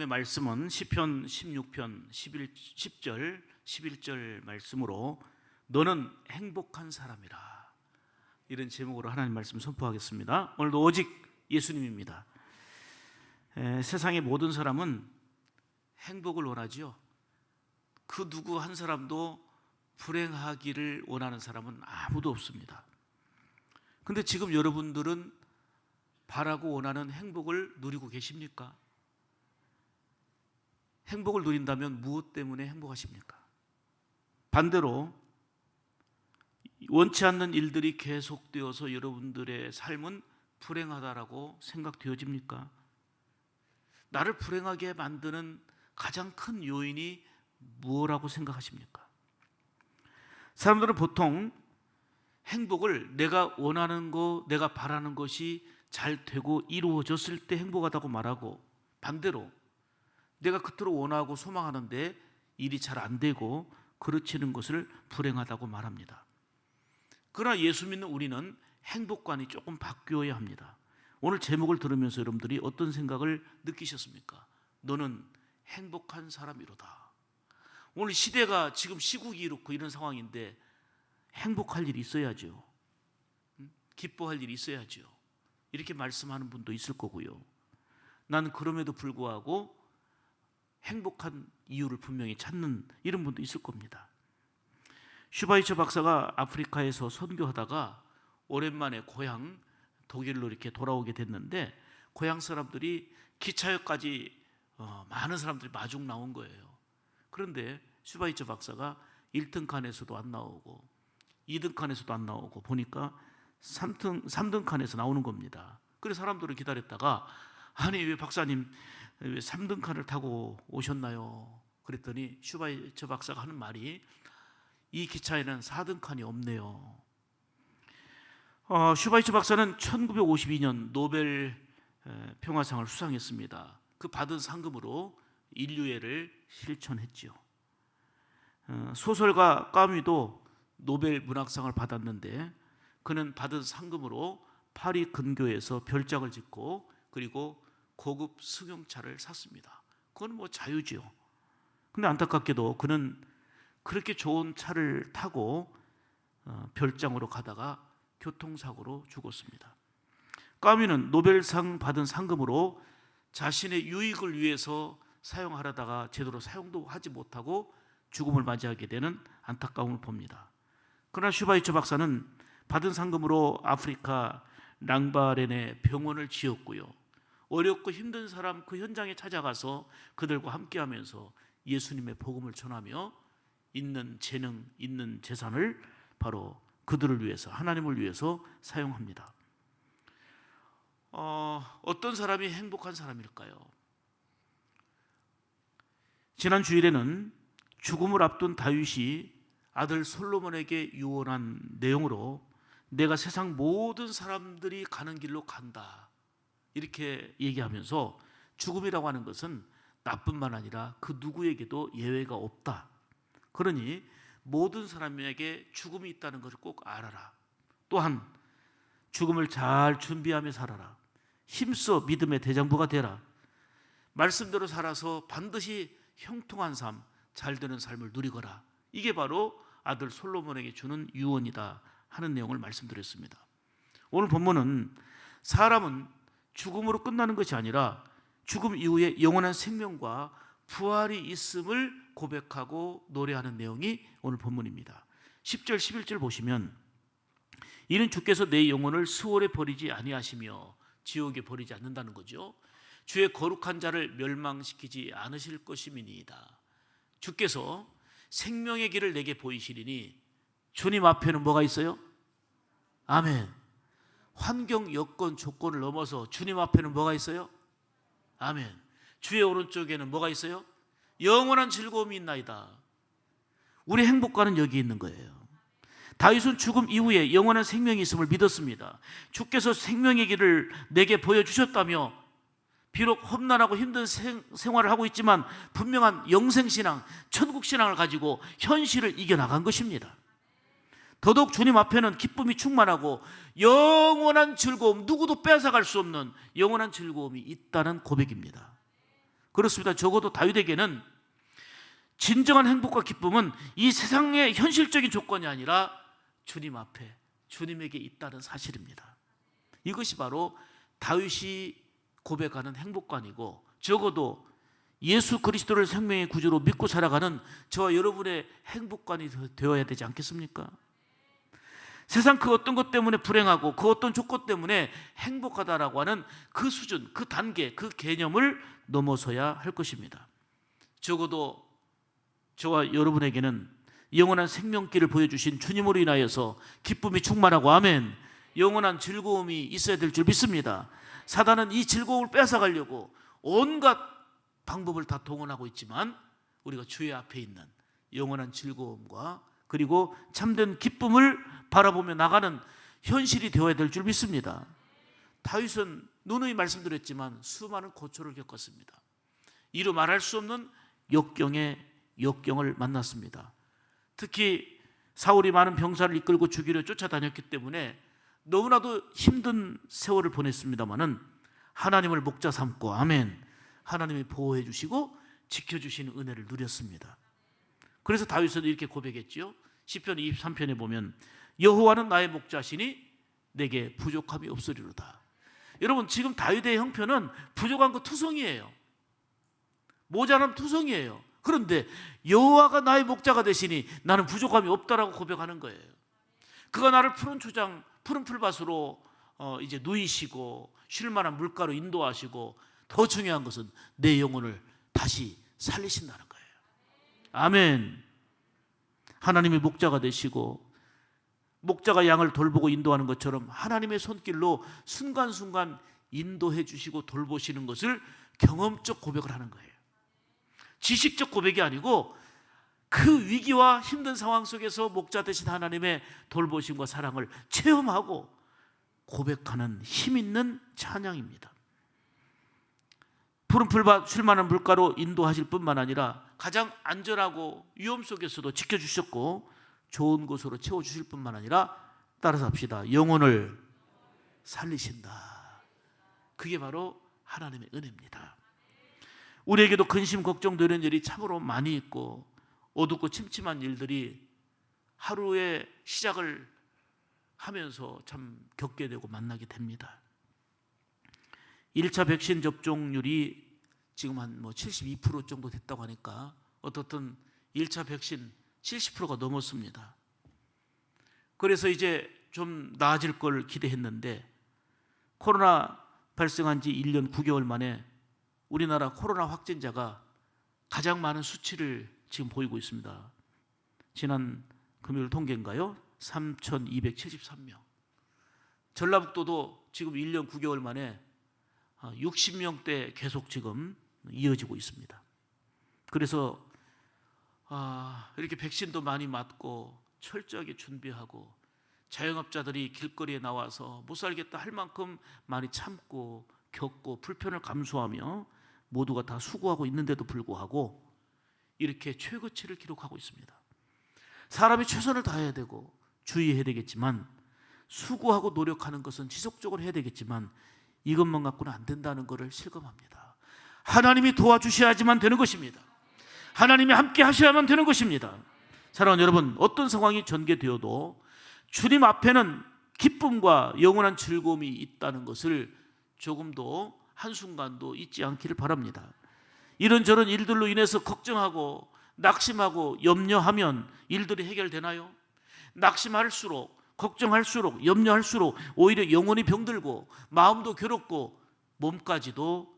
말씀은 시편 16편 10절 11절 말씀으로 너는 행복한 사람이라, 이런 제목으로 하나님 말씀 선포하겠습니다. 오늘도 오직 예수님입니다. 세상의 모든 사람은 행복을 원하지요. 그 누구 한 사람도 불행하기를 원하는 사람은 아무도 없습니다. 근데 지금 여러분들은 바라고 원하는 행복을 누리고 계십니까? 행복을 누린다면 무엇 때문에 행복하십니까? 반대로 원치 않는 일들이 계속되어서 여러분들의 삶은 불행하다라고 생각되어집니까? 나를 불행하게 만드는 가장 큰 요인이 무엇이라고 생각하십니까? 사람들은 보통 행복을 내가 원하는 것, 내가 바라는 것이 잘 되고 이루어졌을 때 행복하다고 말하고, 반대로 내가 그토록 원하고 소망하는데 일이 잘 안 되고 그르치는 것을 불행하다고 말합니다. 그러나 예수 믿는 우리는 행복관이 조금 바뀌어야 합니다. 오늘 제목을 들으면서 여러분들이 어떤 생각을 느끼셨습니까? 너는 행복한 사람이로다. 오늘 시대가 지금 시국이 이렇고 이런 상황인데 행복할 일이 있어야죠. 기뻐할 일이 있어야죠. 이렇게 말씀하는 분도 있을 거고요. 나는 그럼에도 불구하고 행복한 이유를 분명히 찾는 이런 분도 있을 겁니다. 슈바이처 박사가 아프리카에서 선교하다가 오랜만에 고향 독일로 이렇게 돌아오게 됐는데, 고향 사람들이 기차역까지 많은 사람들이 마중 나온 거예요. 그런데 슈바이처 박사가 1등 칸에서도 안 나오고 2등 칸에서도 안 나오고 보니까 3등 칸에서 나오는 겁니다. 그래서 사람들을 기다렸다가, 아니 왜 박사님 왜 3등 칸을 타고 오셨나요? 그랬더니 슈바이처 박사가 하는 말이, 이 기차에는 4등 칸이 없네요. 슈바이처 박사는 1952년 노벨 평화상을 수상했습니다. 그 받은 상금으로 인류애를 실천했죠. 소설가 까뮤도 노벨 문학상을 받았는데, 그는 받은 상금으로 파리 근교에서 별장을 짓고 그리고 고급 승용차를 샀습니다. 그건 뭐 자유지요. 근데 안타깝게도 그는 그렇게 좋은 차를 타고 별장으로 가다가 교통사고로 죽었습니다. 까뮤는 노벨상 받은 상금으로 자신의 유익을 위해서 사용하려다가 제대로 사용도 하지 못하고 죽음을 맞이하게 되는 안타까움을 봅니다. 그러나 슈바이처 박사는 받은 상금으로 아프리카 랑바렌에 병원을 지었고요. 어렵고 힘든 사람 그 현장에 찾아가서 그들과 함께하면서 예수님의 복음을 전하며 있는 재능, 있는 재산을 바로 그들을 위해서, 하나님을 위해서 사용합니다. 어떤 사람이 행복한 사람일까요? 지난 주일에는 죽음을 앞둔 다윗이 아들 솔로몬에게 유언한 내용으로 내가 세상 모든 사람들이 가는 길로 간다, 이렇게 얘기하면서 죽음이라고 하는 것은 나뿐만 아니라 그 누구에게도 예외가 없다. 그러니 모든 사람에게 죽음이 있다는 것을 꼭 알아라. 또한 죽음을 잘 준비하며 살아라. 힘써 믿음의 대장부가 되라. 말씀대로 살아서 반드시 형통한 삶, 잘 되는 삶을 누리거라. 이게 바로 아들 솔로몬에게 주는 유언이다 하는 내용을 말씀드렸습니다. 오늘 본문은 사람은 죽음으로 끝나는 것이 아니라 죽음 이후에 영원한 생명과 부활이 있음을 고백하고 노래하는 내용이 오늘 본문입니다. 10절 11절 보시면, 이는 주께서 내 영혼을 수월에 버리지 아니하시며 지옥에 버리지 않는다는 거죠. 주의 거룩한 자를 멸망시키지 않으실 것임이니이다. 주께서 생명의 길을 내게 보이시리니 주님 앞에는 뭐가 있어요? 아멘. 환경, 여건, 조건을 넘어서 주님 앞에는 뭐가 있어요? 아멘. 주의 오른쪽에는 뭐가 있어요? 영원한 즐거움이 있나이다. 우리 행복과는 여기 있는 거예요. 다윗은 죽음 이후에 영원한 생명이 있음을 믿었습니다. 주께서 생명의 길을 내게 보여주셨다며, 비록 험난하고 힘든 생활을 하고 있지만 분명한 영생신앙, 천국신앙을 가지고 현실을 이겨나간 것입니다. 더더욱 주님 앞에는 기쁨이 충만하고 영원한 즐거움, 누구도 뺏어갈 수 없는 영원한 즐거움이 있다는 고백입니다. 그렇습니다. 적어도 다윗에게는 진정한 행복과 기쁨은 이 세상의 현실적인 조건이 아니라 주님 앞에, 주님에게 있다는 사실입니다. 이것이 바로 다윗이 고백하는 행복관이고, 적어도 예수 그리스도를 생명의 구주로 믿고 살아가는 저와 여러분의 행복관이 되어야 되지 않겠습니까? 세상 그 어떤 것 때문에 불행하고 그 어떤 조건 때문에 행복하다라고 하는 그 수준, 그 단계, 그 개념을 넘어서야 할 것입니다. 적어도 저와 여러분에게는 영원한 생명길을 보여주신 주님으로 인하여서 기쁨이 충만하고, 아멘, 영원한 즐거움이 있어야 될 줄 믿습니다. 사단은 이 즐거움을 뺏어가려고 온갖 방법을 다 동원하고 있지만, 우리가 주의 앞에 있는 영원한 즐거움과 그리고 참된 기쁨을 바라보며 나가는 현실이 되어야 될 줄 믿습니다. 다윗은 누누이 말씀드렸지만 수많은 고초를 겪었습니다. 이루 말할 수 없는 역경을 만났습니다. 특히 사울이 많은 병사를 이끌고 죽이려 쫓아다녔기 때문에 너무나도 힘든 세월을 보냈습니다마는 하나님을 목자 삼고, 아멘, 하나님이 보호해 주시고 지켜주시는 은혜를 누렸습니다. 그래서 다윗은 이렇게 고백했지요. 시편 23편에 보면 여호와는 나의 목자시니 내게 부족함이 없으리로다. 여러분, 지금 다윗의 형편은 부족한 거 투성이에요. 모자람 투성이에요. 그런데 여호와가 나의 목자가 되시니 나는 부족함이 없다라고 고백하는 거예요. 그가 나를 푸른 초장, 푸른 풀밭으로 이제 누이시고 쉴 만한 물가로 인도하시고, 더 중요한 것은 내 영혼을 다시 살리신다는 거예요. 아멘. 하나님이 목자가 되시고 목자가 양을 돌보고 인도하는 것처럼 하나님의 손길로 순간순간 인도해 주시고 돌보시는 것을 경험적 고백을 하는 거예요. 지식적 고백이 아니고 그 위기와 힘든 상황 속에서 목자 되신 하나님의 돌보심과 사랑을 체험하고 고백하는 힘 있는 찬양입니다. 푸른 풀밭 쉴 만한 물가로 인도하실 뿐만 아니라 가장 안전하고 위험 속에서도 지켜주셨고 좋은 곳으로 채워주실 뿐만 아니라, 따라서 합시다, 영혼을 살리신다. 그게 바로 하나님의 은혜입니다. 우리에게도 근심 걱정되는 일이 참으로 많이 있고 어둡고 침침한 일들이 하루의 시작을 하면서 참 겪게 되고 만나게 됩니다. 1차 백신 접종률이 지금 한 72% 정도 됐다고 하니까 어떻든 1차 백신 70%가 넘었습니다. 그래서 이제 좀 나아질 걸 기대했는데, 코로나 발생한 지 1년 9개월 만에 우리나라 코로나 확진자가 가장 많은 수치를 지금 보이고 있습니다. 지난 금요일 통계인가요? 3,273명. 전라북도도 지금 1년 9개월 만에 60명대 계속 지금 이어지고 있습니다. 그래서 이렇게 백신도 많이 맞고 철저하게 준비하고 자영업자들이 길거리에 나와서 못 살겠다 할 만큼 많이 참고 겪고 불편을 감수하며 모두가 다 수고하고 있는데도 불구하고 이렇게 최고치를 기록하고 있습니다. 사람이 최선을 다해야 되고 주의해야 되겠지만, 수고하고 노력하는 것은 지속적으로 해야 되겠지만 이것만 갖고는 안 된다는 것을 실감합니다. 하나님이 도와주셔야지만 되는 것입니다. 하나님이 함께 하셔야만 되는 것입니다. 사랑하는 여러분, 어떤 상황이 전개되어도 주님 앞에는 기쁨과 영원한 즐거움이 있다는 것을 조금도 한순간도 잊지 않기를 바랍니다. 이런저런 일들로 인해서 걱정하고 낙심하고 염려하면 일들이 해결되나요? 낙심할수록, 걱정할수록, 염려할수록 오히려 영혼이 병들고 마음도 괴롭고 몸까지도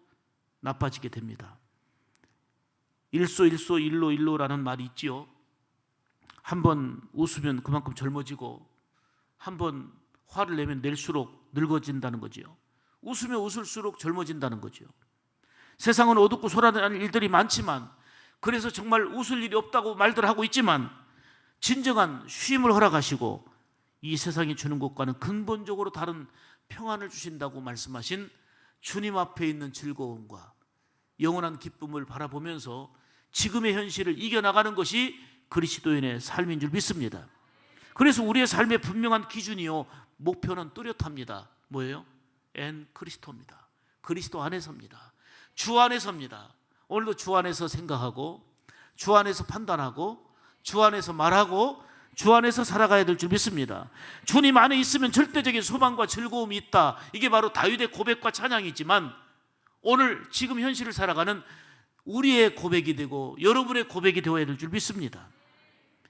나빠지게 됩니다. 일소일소 일로일로라는 말이 있지요. 한번 웃으면 그만큼 젊어지고 한번 화를 내면 낼수록 늙어진다는 거지요. 웃으면 웃을수록 젊어진다는 거죠. 세상은 어둡고 소란하는 일들이 많지만, 그래서 정말 웃을 일이 없다고 말들 하고 있지만 진정한 쉼을 허락하시고 이 세상이 주는 것과는 근본적으로 다른 평안을 주신다고 말씀하신 주님 앞에 있는 즐거움과 영원한 기쁨을 바라보면서 지금의 현실을 이겨나가는 것이 그리스도인의 삶인 줄 믿습니다. 그래서 우리의 삶의 분명한 기준이요, 목표는 뚜렷합니다. 뭐예요? 엔 그리스도입니다. 그리스도 안에서입니다. 주 안에서입니다. 오늘도 주 안에서 생각하고 주 안에서 판단하고 주 안에서 말하고 주 안에서 살아가야 될 줄 믿습니다. 주님 안에 있으면 절대적인 소망과 즐거움이 있다. 이게 바로 다윗의 고백과 찬양이지만 오늘 지금 현실을 살아가는 우리의 고백이 되고 여러분의 고백이 되어야 될 줄 믿습니다.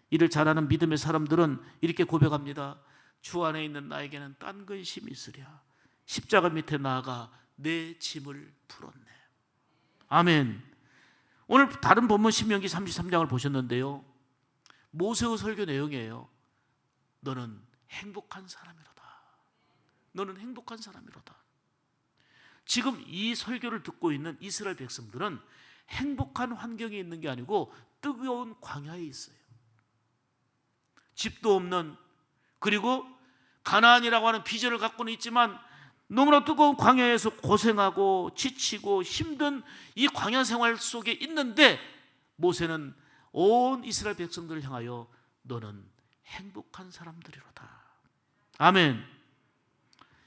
이를 잘하는 믿음의 사람들은 이렇게 고백합니다. 주 안에 있는 나에게는 딴 근심이 있으랴. 십자가 밑에 나아가 내 짐을 풀었네. 아멘. 오늘 다른 본문 신명기 33장을 보셨는데요, 모세의 설교 내용이에요. 너는 행복한 사람이로다. 너는 행복한 사람이로다. 지금 이 설교를 듣고 있는 이스라엘 백성들은 행복한 환경에 있는 게 아니고 뜨거운 광야에 있어요. 집도 없는, 그리고 가나안이라고 하는 비전을 갖고는 있지만 너무나 뜨거운 광야에서 고생하고 지치고 힘든 이 광야 생활 속에 있는데 모세는 온 이스라엘 백성들을 향하여 너는 행복한 사람들이로다. 아멘.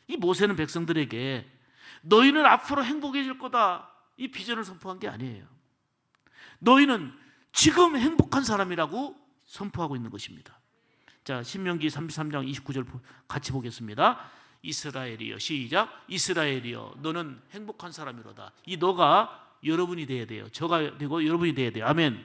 이 모세는 백성들에게 너희는 앞으로 행복해질 거다, 이 비전을 선포한 게 아니에요. 너희는 지금 행복한 사람이라고 선포하고 있는 것입니다. 자, 신명기 33장 29절 같이 보겠습니다. 이스라엘이여, 시작. 이스라엘이여, 너는 행복한 사람이로다. 이 너가 여러분이 돼야 돼요. 저가 되고 여러분이 돼야 돼요. 아멘.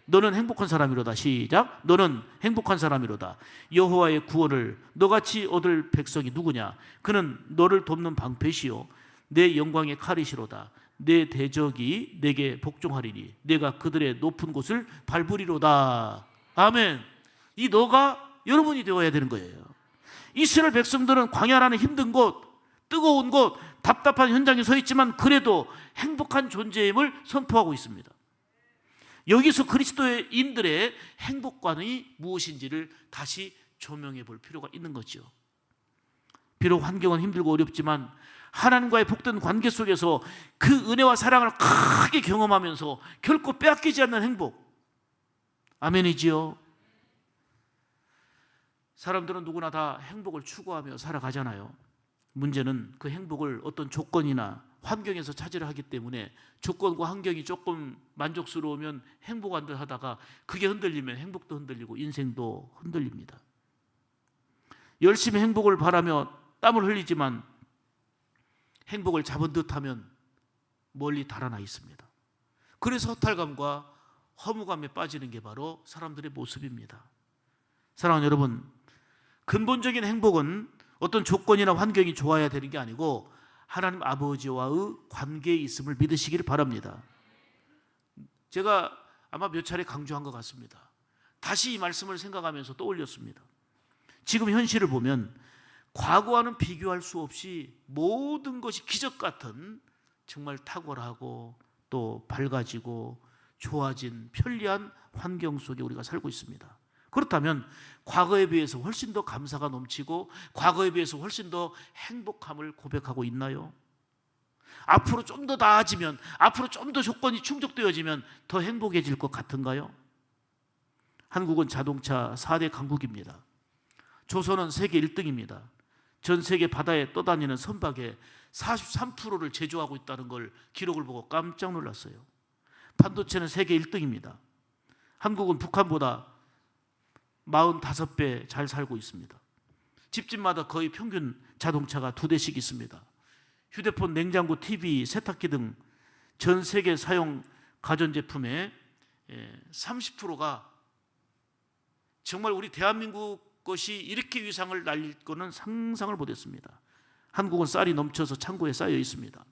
너는 행복한 사람이로다. 시작. 너는 행복한 사람이로다. 여호와의 구원을 너같이 얻을 백성이 누구냐? 그는 너를 돕는 방패시요 내 영광의 칼이시로다. 내 대적이 내게 복종하리니 내가 그들의 높은 곳을 밟으리로다. 아멘. 이 너가 여러분이 되어야 되는 거예요. 이스라엘 백성들은 광야라는 힘든 곳, 뜨거운 곳, 답답한 현장에 서 있지만 그래도 행복한 존재임을 선포하고 있습니다. 여기서 그리스도인들의 행복관이 무엇인지를 다시 조명해 볼 필요가 있는 거죠. 비록 환경은 힘들고 어렵지만 하나님과의 복된 관계 속에서 그 은혜와 사랑을 크게 경험하면서 결코 빼앗기지 않는 행복. 아멘이지요. 사람들은 누구나 다 행복을 추구하며 살아가잖아요. 문제는 그 행복을 어떤 조건이나 환경에서 찾으려 하기 때문에 조건과 환경이 조금 만족스러우면 행복한들 하다가 그게 흔들리면 행복도 흔들리고 인생도 흔들립니다. 열심히 행복을 바라며 땀을 흘리지만 행복을 잡은 듯하면 멀리 달아나 있습니다. 그래서 허탈감과 허무감에 빠지는 게 바로 사람들의 모습입니다. 사랑하는 여러분, 근본적인 행복은 어떤 조건이나 환경이 좋아야 되는 게 아니고 하나님 아버지와의 관계에 있음을 믿으시기를 바랍니다. 제가 아마 몇 차례 강조한 것 같습니다. 다시 이 말씀을 생각하면서 떠올렸습니다. 지금 현실을 보면 과거와는 비교할 수 없이 모든 것이 기적 같은 정말 탁월하고 또 밝아지고 좋아진 편리한 환경 속에 우리가 살고 있습니다. 그렇다면 과거에 비해서 훨씬 더 감사가 넘치고 과거에 비해서 훨씬 더 행복함을 고백하고 있나요? 앞으로 좀 더 나아지면, 앞으로 좀 더 조건이 충족되어지면 더 행복해질 것 같은가요? 한국은 자동차 4대 강국입니다. 조선은 세계 1등입니다. 전 세계 바다에 떠다니는 선박의 43%를 제조하고 있다는 걸 기록을 보고 깜짝 놀랐어요. 반도체는 세계 1등입니다. 한국은 북한보다 45배 잘 살고 있습니다. 집집마다 거의 평균 자동차가 2대씩 있습니다. 휴대폰, 냉장고, TV, 세탁기 등 전 세계 사용 가전제품의 30%가 정말 우리 대한민국 것이 이렇게 위상을 날릴 거는 상상을 못했습니다. 한국은 쌀이 넘쳐서 창고에 쌓여 있습니다.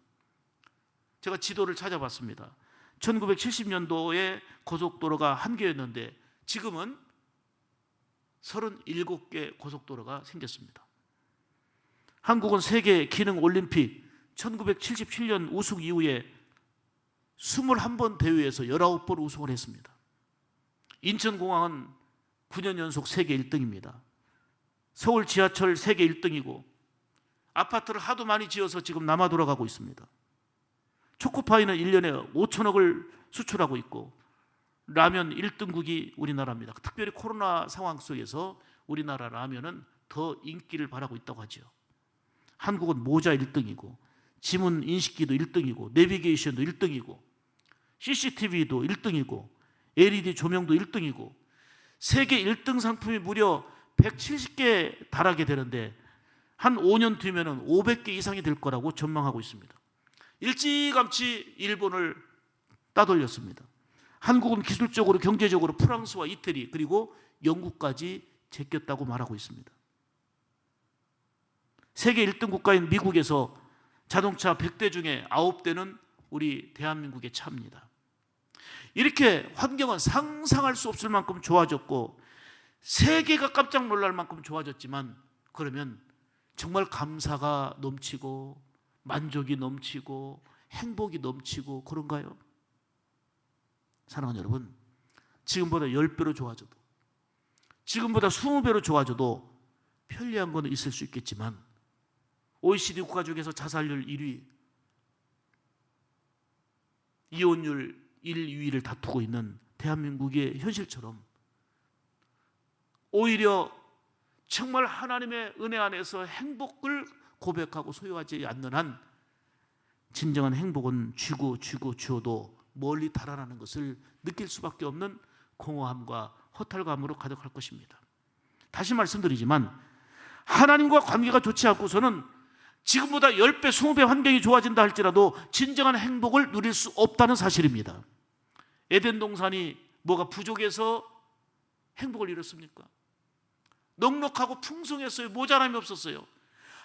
제가 지도를 찾아봤습니다. 1970년도에 고속도로가 1개였는데 지금은 37개 고속도로가 생겼습니다. 한국은 세계 기능 올림픽 1977년 우승 이후에 21번 대회에서 19번 우승을 했습니다. 인천공항은 9년 연속 세계 1등입니다. 서울 지하철 세계 1등이고 아파트를 하도 많이 지어서 지금 남아 돌아가고 있습니다. 초코파이는 1년에 5천억을 수출하고 있고 라면 1등국이 우리나라입니다. 특별히 코로나 상황 속에서 우리나라 라면은 더 인기를 발하고 있다고 하죠. 한국은 모자 1등이고 지문 인식기도 1등이고 내비게이션도 1등이고 CCTV도 1등이고 LED 조명도 1등이고 세계 1등 상품이 무려 170개 달하게 되는데 한 5년 뒤면은 500개 이상이 될 거라고 전망하고 있습니다. 일찌감치 일본을 따돌렸습니다. 한국은 기술적으로 경제적으로 프랑스와 이태리 그리고 영국까지 제꼈다고 말하고 있습니다. 세계 1등 국가인 미국에서 자동차 100대 중에 9대는 우리 대한민국의 차입니다. 이렇게 환경은 상상할 수 없을 만큼 좋아졌고 세계가 깜짝 놀랄 만큼 좋아졌지만 그러면 정말 감사가 넘치고 만족이 넘치고 행복이 넘치고 그런가요? 사랑하는 여러분, 지금보다 10배로 좋아져도 지금보다 20배로 좋아져도 편리한 건 있을 수 있겠지만 OECD 국가 중에서 자살률 1위, 이혼율 1, 2위를 다투고 있는 대한민국의 현실처럼 오히려 정말 하나님의 은혜 안에서 행복을 고백하고 소유하지 않는 한 진정한 행복은 쥐어도 멀리 달아나는 것을 느낄 수밖에 없는 공허함과 허탈감으로 가득할 것입니다. 다시 말씀드리지만 하나님과 관계가 좋지 않고서는 지금보다 10배, 20배 환경이 좋아진다 할지라도 진정한 행복을 누릴 수 없다는 사실입니다. 에덴 동산이 뭐가 부족해서 행복을 이뤘습니까? 넉넉하고 풍성했어요. 모자람이 없었어요.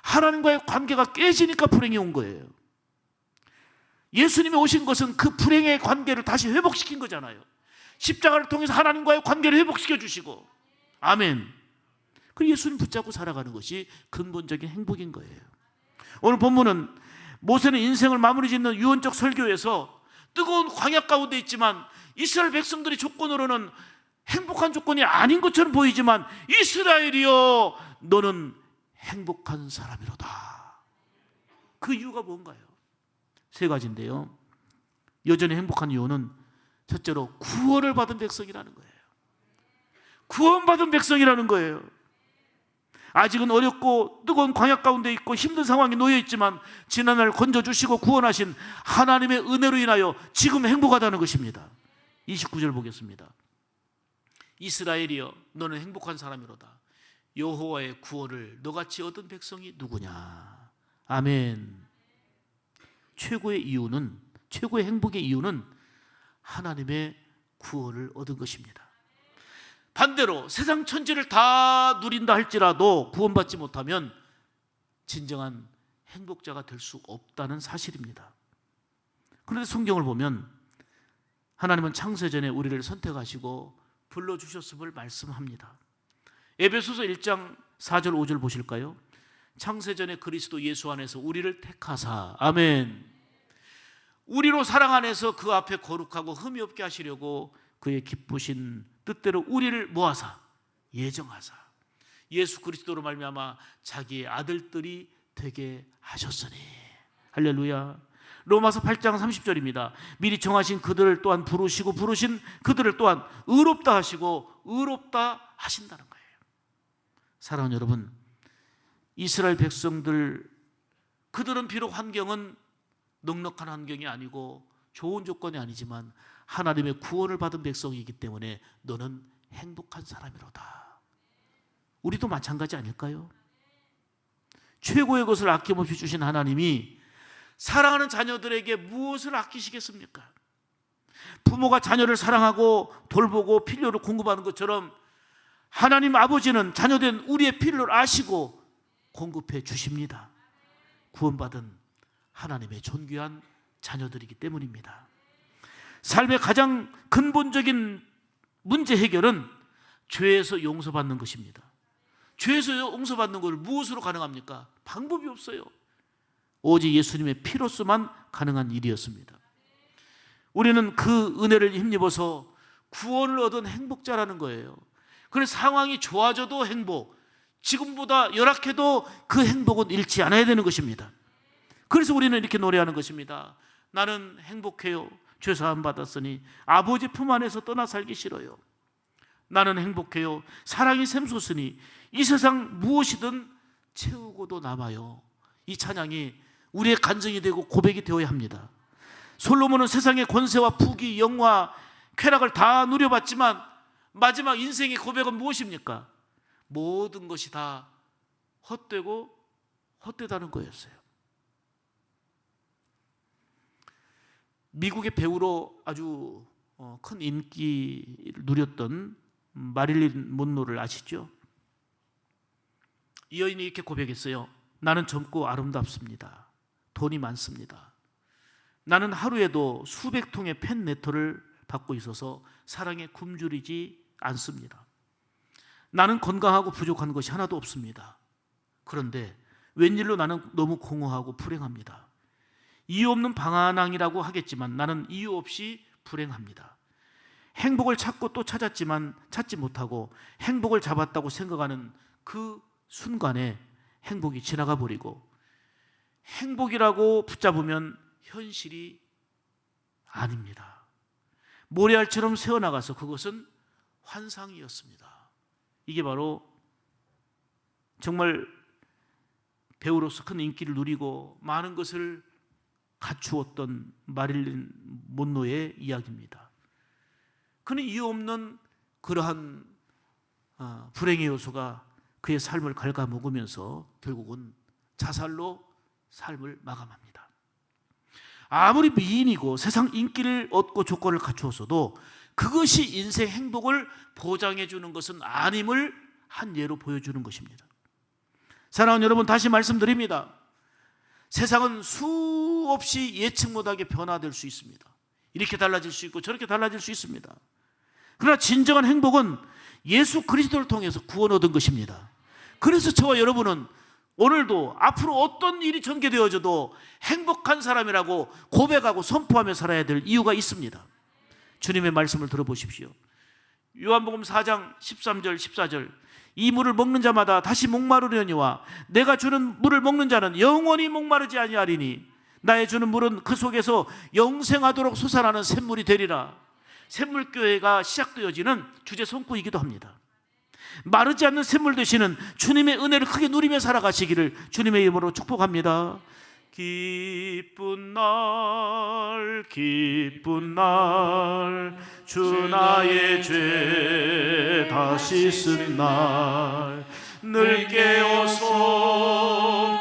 하나님과의 관계가 깨지니까 불행이 온 거예요. 예수님이 오신 것은 그 불행의 관계를 다시 회복시킨 거잖아요. 십자가를 통해서 하나님과의 관계를 회복시켜 주시고, 아멘. 그 예수님 붙잡고 살아가는 것이 근본적인 행복인 거예요. 오늘 본문은 모세는 인생을 마무리 짓는 유언적 설교에서 뜨거운 광야 가운데 있지만 이스라엘 백성들의 조건으로는 행복한 조건이 아닌 것처럼 보이지만 이스라엘이여 너는 행복한 사람이로다. 그 이유가 뭔가요? 세 가지인데요. 여전히 행복한 이유는 첫째로 구원을 받은 백성이라는 거예요. 구원받은 백성이라는 거예요. 아직은 어렵고 뜨거운 광야 가운데 있고 힘든 상황에 놓여 있지만 지난날 건져주시고 구원하신 하나님의 은혜로 인하여 지금 행복하다는 것입니다. 29절 보겠습니다. 이스라엘이여 너는 행복한 사람이로다. 여호와의 구원을 너같이 얻은 백성이 누구냐. 아멘. 최고의 행복의 이유는 하나님의 구원을 얻은 것입니다. 반대로 세상 천지를 다 누린다 할지라도 구원받지 못하면 진정한 행복자가 될 수 없다는 사실입니다. 그런데 성경을 보면 하나님은 창세전에 우리를 선택하시고 불러주셨음을 말씀합니다. 에베소서 1장 4절 5절 보실까요? 창세전에 그리스도 예수 안에서 우리를 택하사, 아멘. 우리로 사랑 안에서 그 앞에 거룩하고 흠이 없게 하시려고 그의 기쁘신 뜻대로 우리를 모아사 예정하사 예수 그리스도로 말미암아 자기의 아들들이 되게 하셨으니. 할렐루야. 로마서 8장 30절입니다. 미리 정하신 그들을 또한 부르시고 부르신 그들을 또한 의롭다 하시고 의롭다 하신다는 거예요. 사랑하는 여러분, 이스라엘 백성들, 그들은 비록 환경은 넉넉한 환경이 아니고 좋은 조건이 아니지만 하나님의 구원을 받은 백성이기 때문에 너는 행복한 사람이로다. 우리도 마찬가지 아닐까요? 최고의 것을 아낌없이 주신 하나님이 사랑하는 자녀들에게 무엇을 아끼시겠습니까? 부모가 자녀를 사랑하고 돌보고 필요를 공급하는 것처럼 하나님 아버지는 자녀된 우리의 필요를 아시고 공급해 주십니다. 구원받은 하나님의 존귀한 자녀들이기 때문입니다. 삶의 가장 근본적인 문제 해결은 죄에서 용서받는 것입니다. 죄에서 용서받는 것을 무엇으로 가능합니까? 방법이 없어요. 오직 예수님의 피로서만 가능한 일이었습니다. 우리는 그 은혜를 힘입어서 구원을 얻은 행복자라는 거예요. 그래서 상황이 좋아져도 행복, 지금보다 열악해도 그 행복은 잃지 않아야 되는 것입니다. 그래서 우리는 이렇게 노래하는 것입니다. 나는 행복해요. 죄사함 받았으니 아버지 품 안에서 떠나 살기 싫어요. 나는 행복해요. 사랑이 샘솟으니 이 세상 무엇이든 채우고도 남아요. 이 찬양이 우리의 간증이 되고 고백이 되어야 합니다. 솔로몬은 세상의 권세와 부귀, 영화, 쾌락을 다 누려봤지만 마지막 인생의 고백은 무엇입니까? 모든 것이 다 헛되고 헛되다는 거였어요. 미국의 배우로 아주 큰 인기를 누렸던 마릴린 먼로를 아시죠? 이 여인이 이렇게 고백했어요. 나는 젊고 아름답습니다. 돈이 많습니다. 나는 하루에도 수백 통의 팬레터를 받고 있어서 사랑에 굶주리지 않습니다. 나는 건강하고 부족한 것이 하나도 없습니다. 그런데 웬일로 나는 너무 공허하고 불행합니다. 이유 없는 방황이라고 하겠지만 나는 이유 없이 불행합니다. 행복을 찾고 또 찾았지만 찾지 못하고 행복을 잡았다고 생각하는 그 순간에 행복이 지나가 버리고 행복이라고 붙잡으면 현실이 아닙니다. 모래알처럼 새어나가서 그것은 환상이었습니다. 이게 바로 정말 배우로서 큰 인기를 누리고 많은 것을 갖추었던 마릴린 먼로의 이야기입니다. 그는 이유 없는 그러한 불행의 요소가 그의 삶을 갉아먹으면서 결국은 자살로 삶을 마감합니다. 아무리 미인이고 세상 인기를 얻고 조건을 갖추었어도 그것이 인생 행복을 보장해 주는 것은 아님을 한 예로 보여주는 것입니다. 사랑하는 여러분, 다시 말씀드립니다. 세상은 수없이 예측 못하게 변화될 수 있습니다. 이렇게 달라질 수 있고 저렇게 달라질 수 있습니다. 그러나 진정한 행복은 예수 그리스도를 통해서 구원 얻은 것입니다. 그래서 저와 여러분은 오늘도 앞으로 어떤 일이 전개되어져도 행복한 사람이라고 고백하고 선포하며 살아야 될 이유가 있습니다. 주님의 말씀을 들어보십시오. 요한복음 4장 13절 14절 이 물을 먹는 자마다 다시 목마르려니와 내가 주는 물을 먹는 자는 영원히 목마르지 아니하리니 나의 주는 물은 그 속에서 영생하도록 솟아나는 샘물이 되리라. 샘물교회가 시작되어지는 주제 손구이기도 합니다. 마르지 않는 샘물 되시는 주님의 은혜를 크게 누리며 살아가시기를 주님의 이름으로 축복합니다. 기쁜 날 기쁜 날 주 나의 죄 다 씻은 날 늘 깨어서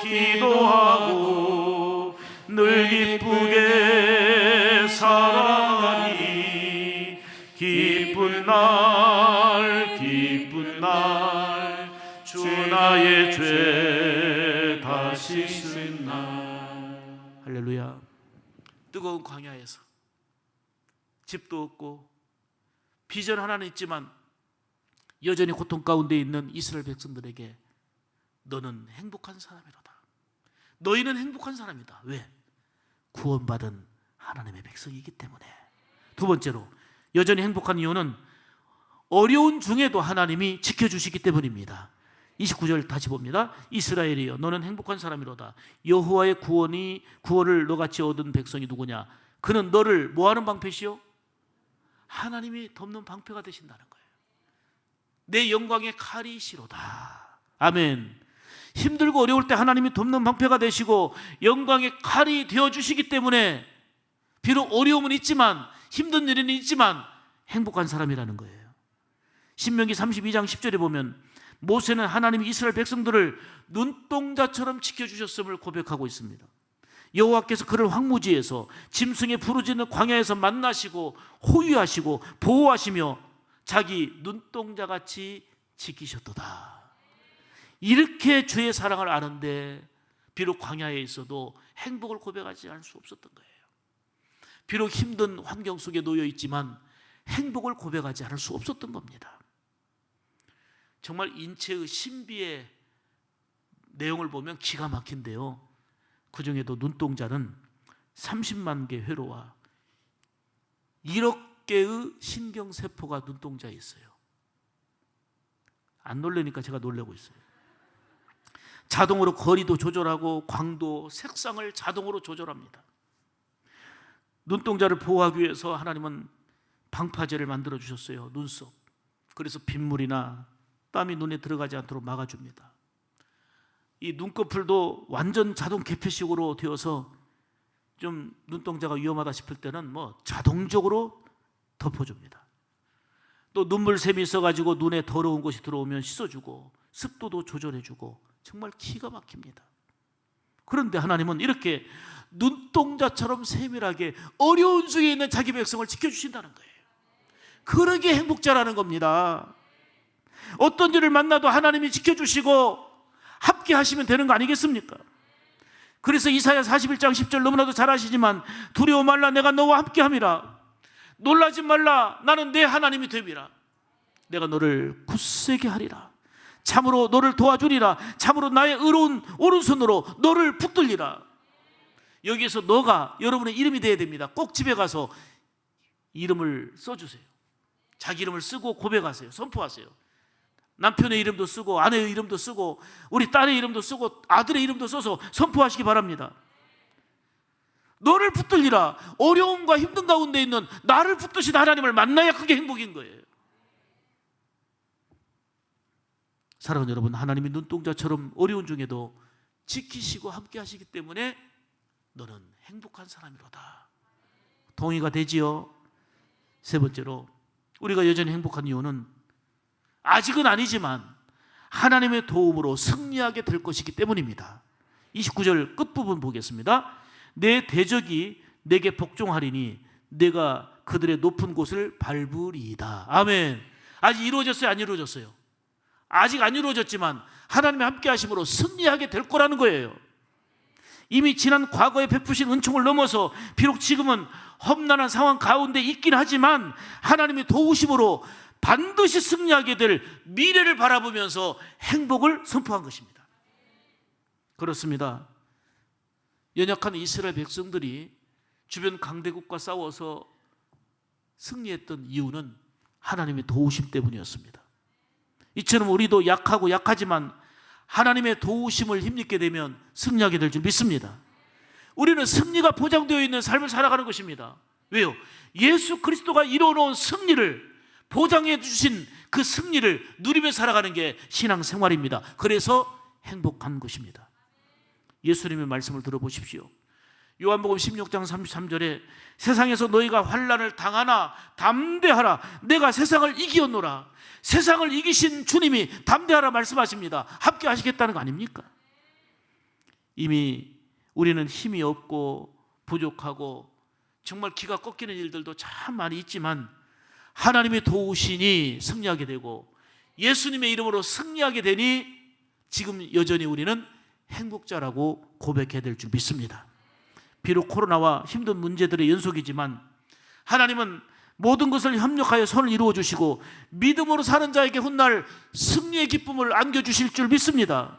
기도하고 늘 기쁘게 살아가니 기쁜 날 기쁜 날 주 나의 죄 다 씻은 날. 할렐루야. 뜨거운 광야에서 집도 없고 비전 하나는 있지만 여전히 고통 가운데 있는 이스라엘 백성들에게 너는 행복한 사람이로다. 너희는 행복한 사람이다. 왜? 구원받은 하나님의 백성이기 때문에. 두 번째로 여전히 행복한 이유는 어려운 중에도 하나님이 지켜주시기 때문입니다. 29절 다시 봅니다. 이스라엘이여 너는 행복한 사람이로다. 여호와의 구원을 너같이 얻은 백성이 누구냐? 그는 너를 뭐하는 방패시요? 하나님이 덮는 방패가 되신다는 거예요. 내 영광의 칼이시로다. 아멘. 힘들고 어려울 때 하나님이 덮는 방패가 되시고 영광의 칼이 되어주시기 때문에 비록 어려움은 있지만 힘든 일은 있지만 행복한 사람이라는 거예요. 신명기 32장 10절에 보면 모세는 하나님이 이스라엘 백성들을 눈동자처럼 지켜주셨음을 고백하고 있습니다. 여호와께서 그를 황무지에서 짐승의 부르짖는 광야에서 만나시고 호위하시고 보호하시며 자기 눈동자같이 지키셨도다. 이렇게 주의 사랑을 아는데 비록 광야에 있어도 행복을 고백하지 않을 수 없었던 거예요. 비록 힘든 환경 속에 놓여 있지만 행복을 고백하지 않을 수 없었던 겁니다. 정말 인체의 신비의 내용을 보면 기가 막힌데요. 그 중에도 눈동자는 30만 개 회로와 1억 개의 신경세포가 눈동자에 있어요. 안 놀라니까 제가 놀라고 있어요. 자동으로 거리도 조절하고 광도, 색상을 자동으로 조절합니다. 눈동자를 보호하기 위해서 하나님은 방파제를 만들어 주셨어요. 눈썹. 그래서 빗물이나 땀이 눈에 들어가지 않도록 막아줍니다. 이 눈꺼풀도 완전 자동 개폐식으로 되어서 좀 눈동자가 위험하다 싶을 때는 뭐 자동적으로 덮어줍니다. 또 눈물샘이 있어가지고 눈에 더러운 것이 들어오면 씻어주고 습도도 조절해주고 정말 기가 막힙니다. 그런데 하나님은 이렇게 눈동자처럼 세밀하게 어려운 중에 있는 자기 백성을 지켜주신다는 거예요. 그러게 행복자라는 겁니다. 어떤 일을 만나도 하나님이 지켜주시고 함께 하시면 되는 거 아니겠습니까? 그래서 이사야 41장 10절 너무나도 잘 아시지만 두려워 말라 내가 너와 함께 함이라 놀라지 말라 나는 내 하나님이 됨이라 내가 너를 굳세게 하리라 참으로 너를 도와주리라 참으로 나의 의로운 오른손으로 너를 붙들리라. 여기에서 너가 여러분의 이름이 되어야 됩니다. 꼭 집에 가서 이름을 써주세요. 자기 이름을 쓰고 고백하세요. 선포하세요. 남편의 이름도 쓰고 아내의 이름도 쓰고 우리 딸의 이름도 쓰고 아들의 이름도 써서 선포하시기 바랍니다. 너를 붙들리라. 어려움과 힘든 가운데 있는 나를 붙드신 하나님을 만나야 그게 행복인 거예요. 사랑하는 여러분, 하나님이 눈동자처럼 어려운 중에도 지키시고 함께 하시기 때문에 너는 행복한 사람이로다. 동의가 되지요? 세 번째로 우리가 여전히 행복한 이유는 아직은 아니지만 하나님의 도움으로 승리하게 될 것이기 때문입니다. 29절 끝부분 보겠습니다. 내 대적이 내게 복종하리니 내가 그들의 높은 곳을 밟으리이다. 아멘. 아직 이루어졌어요? 안 이루어졌어요? 아직 안 이루어졌지만 하나님의 함께 하심으로 승리하게 될 거라는 거예요. 이미 지난 과거에 베푸신 은총을 넘어서 비록 지금은 험난한 상황 가운데 있긴 하지만 하나님의 도우심으로 반드시 승리하게 될 미래를 바라보면서 행복을 선포한 것입니다. 그렇습니다. 연약한 이스라엘 백성들이 주변 강대국과 싸워서 승리했던 이유는 하나님의 도우심 때문이었습니다. 이처럼 우리도 약하고 약하지만 하나님의 도우심을 힘입게 되면 승리하게 될 줄 믿습니다. 우리는 승리가 보장되어 있는 삶을 살아가는 것입니다. 왜요? 예수 그리스도가 이루어놓은 승리를 보장해 주신 그 승리를 누리며 살아가는 게 신앙생활입니다. 그래서 행복한 것입니다. 예수님의 말씀을 들어보십시오. 요한복음 16장 33절에 세상에서 너희가 환난을 당하나 담대하라 내가 세상을 이기었노라. 세상을 이기신 주님이 담대하라 말씀하십니다. 함께 하시겠다는 거 아닙니까? 이미 우리는 힘이 없고 부족하고 정말 기가 꺾이는 일들도 참 많이 있지만 하나님의 도우시니 승리하게 되고 예수님의 이름으로 승리하게 되니 지금 여전히 우리는 행복자라고 고백해야 될 줄 믿습니다. 비록 코로나와 힘든 문제들의 연속이지만 하나님은 모든 것을 협력하여 선을 이루어 주시고 믿음으로 사는 자에게 훗날 승리의 기쁨을 안겨주실 줄 믿습니다.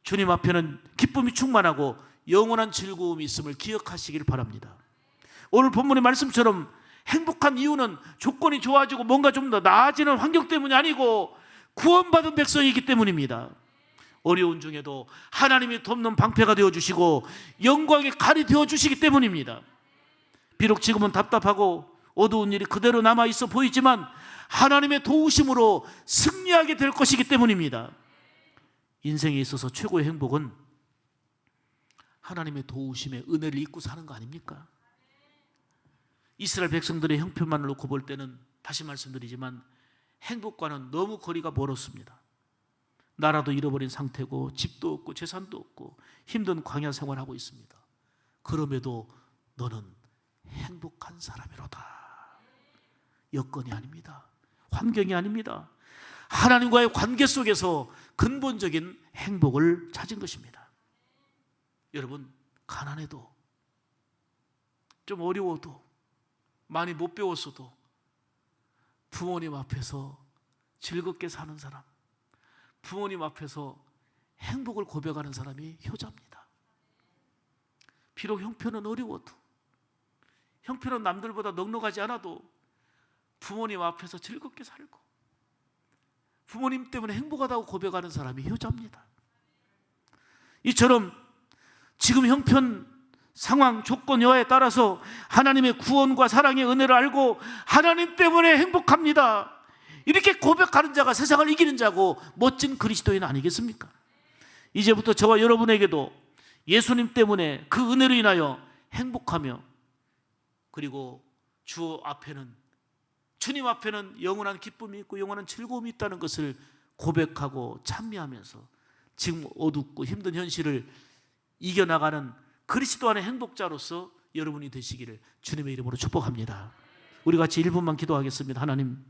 주님 앞에는 기쁨이 충만하고 영원한 즐거움이 있음을 기억하시길 바랍니다. 오늘 본문의 말씀처럼 행복한 이유는 조건이 좋아지고 뭔가 좀 더 나아지는 환경 때문이 아니고 구원받은 백성이기 때문입니다. 어려운 중에도 하나님이 돕는 방패가 되어주시고 영광의 칼이 되어주시기 때문입니다. 비록 지금은 답답하고 어두운 일이 그대로 남아있어 보이지만 하나님의 도우심으로 승리하게 될 것이기 때문입니다. 인생에 있어서 최고의 행복은 하나님의 도우심의 은혜를 잊고 사는 거 아닙니까? 이스라엘 백성들의 형편만을 놓고 볼 때는 다시 말씀드리지만 행복과는 너무 거리가 멀었습니다. 나라도 잃어버린 상태고 집도 없고 재산도 없고 힘든 광야 생활하고 있습니다. 그럼에도 너는 행복한 사람이로다. 여건이 아닙니다. 환경이 아닙니다. 하나님과의 관계 속에서 근본적인 행복을 찾은 것입니다. 여러분, 가난해도 좀 어려워도 많이 못 배웠어도 부모님 앞에서 즐겁게 사는 사람, 부모님 앞에서 행복을 고백하는 사람이 효자입니다. 비록 형편은 어려워도 형편은 남들보다 넉넉하지 않아도 부모님 앞에서 즐겁게 살고 부모님 때문에 행복하다고 고백하는 사람이 효자입니다. 이처럼 지금 형편, 상황, 조건, 여하에 따라서 하나님의 구원과 사랑의 은혜를 알고 하나님 때문에 행복합니다. 이렇게 고백하는 자가 세상을 이기는 자고 멋진 그리스도인 아니겠습니까? 이제부터 저와 여러분에게도 예수님 때문에 그 은혜로 인하여 행복하며 그리고 주님 앞에는 영원한 기쁨이 있고 영원한 즐거움이 있다는 것을 고백하고 찬미하면서 지금 어둡고 힘든 현실을 이겨나가는 그리스도 안의 행복자로서 여러분이 되시기를 주님의 이름으로 축복합니다. 우리 같이 1분만 기도하겠습니다. 하나님,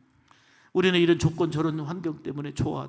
우리는 이런 조건 저런 환경 때문에 초라하다.